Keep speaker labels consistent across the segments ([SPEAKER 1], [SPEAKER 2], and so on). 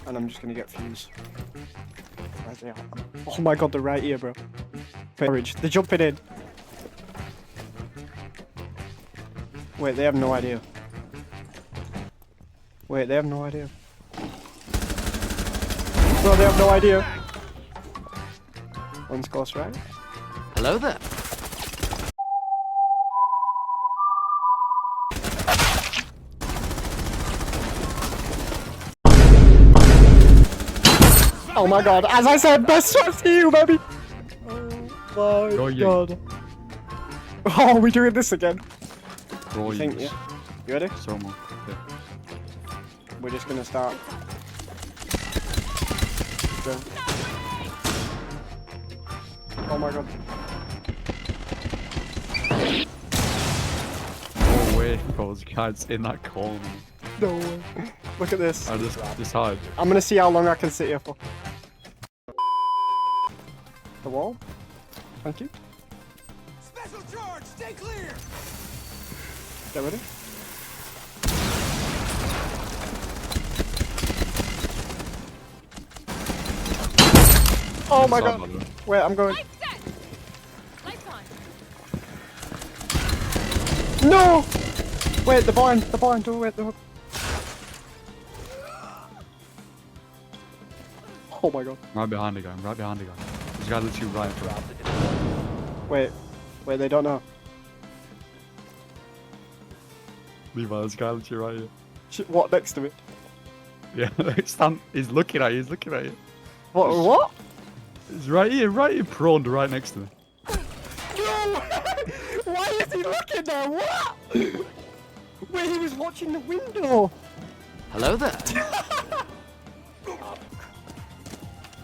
[SPEAKER 1] And I'm just gonna get fused. Where's they at? Oh my god, they're right here, bro. Courage. They're jumping in. Wait, they have no idea. Wait, they have no idea. Bro, they have no idea. One's close, right?
[SPEAKER 2] Hello there.
[SPEAKER 1] Oh my god, as I said, best shots to you, baby! Oh my god. Oh, we're doing this again.
[SPEAKER 3] You
[SPEAKER 1] think, yeah? You ready?
[SPEAKER 3] So much. Yeah.
[SPEAKER 1] We're just gonna start. Go. Oh my god.
[SPEAKER 3] No way, those guys in that corner.
[SPEAKER 1] No way. Look at this.
[SPEAKER 3] I just hide.
[SPEAKER 1] I'm gonna see how long I can sit here for. The wall. Thank you.
[SPEAKER 2] Special charge, stay clear.
[SPEAKER 1] Get ready. Oh my god. Wait, I'm going. No! Wait, the barn, don't wait, the... Oh my god.
[SPEAKER 3] Right behind the guy, right behind the guy. This guy lets you right in front.
[SPEAKER 1] Wait, they don't know.
[SPEAKER 3] Levi, this guy lets you right here.
[SPEAKER 1] What, next to me?
[SPEAKER 3] Yeah, he's looking at you,
[SPEAKER 1] What?
[SPEAKER 3] He's right here, prone, right next to me.
[SPEAKER 1] No! Why is he looking there? What? Wait, he was watching the window.
[SPEAKER 2] Hello there.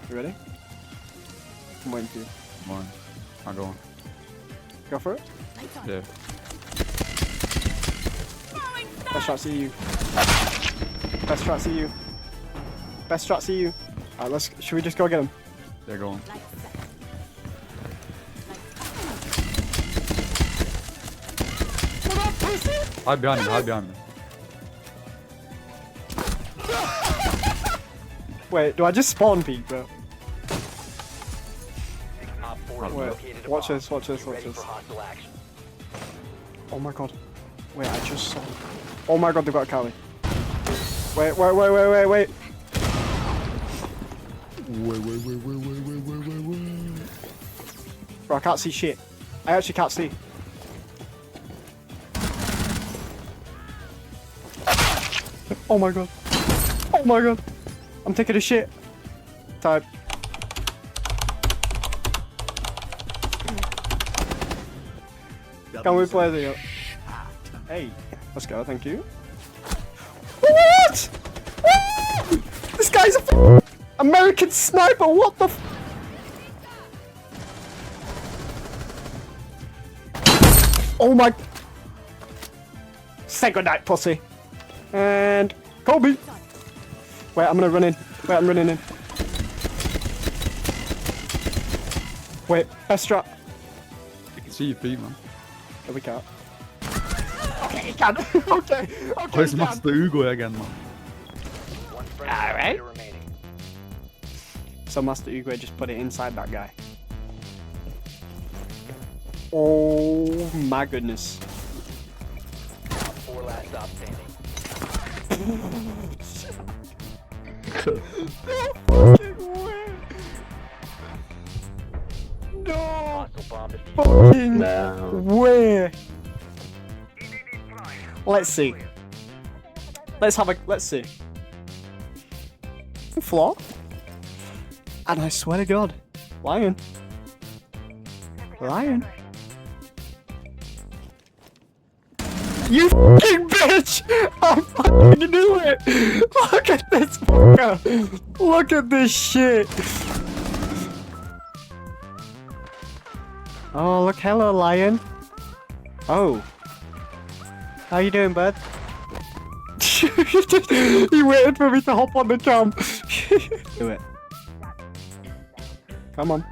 [SPEAKER 1] You ready? I'm waiting for you.
[SPEAKER 3] Come on, I'll go on.
[SPEAKER 1] Go for it.
[SPEAKER 3] Yeah.
[SPEAKER 1] Best shot, see you. Best shot, see you. Best shot, see you. Alright, should we just go get him?
[SPEAKER 3] They're going. Hide behind me, hide behind me.
[SPEAKER 1] Wait, do I just spawn peek, bro? Wait, watch this. Oh my god. Wait, I just saw. Oh my god, they've got a Cali. Wait.
[SPEAKER 3] Wait.
[SPEAKER 1] Bro, I can't see shit. I actually can't see. Oh my god. Oh my god. I'm taking a shit. Type. Can we play the... Hey, let's go, thank you. What? This guy's a American sniper, what the f... Oh my... Say goodnight, pussy. And... Kobe! Wait, I'm gonna run in. Wait, I'm running in. Wait, best strap.
[SPEAKER 3] You can see your feet, man.
[SPEAKER 1] No, we can't. Okay, you can. okay.
[SPEAKER 3] Where's Master Hugo again, man?
[SPEAKER 1] Alright. So Master Hugo just put it inside that guy. Oh my goodness. No fucking way. Let's see. Let's see. Floor. And I swear to God, Lion. You fucking bitch! I fucking knew it! Look at this fucker! Look at this shit! Oh, look, hello, Lion. Oh. How you doing, bud? He waited for me to hop on the cam. Do it. Come on.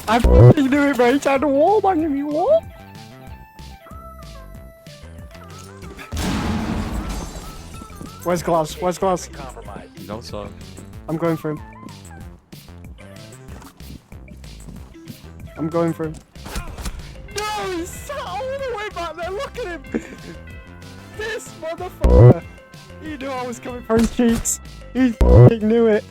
[SPEAKER 1] I fucking knew it, mate. I had a wall banging me, what? Where's Glass? Where's Glass?
[SPEAKER 3] He's outside.
[SPEAKER 1] I'm going for him. I'm going for him. No, he's sat all the way back there. Look at him. This motherfucker. He knew I was coming for his cheeks. He fucking knew it.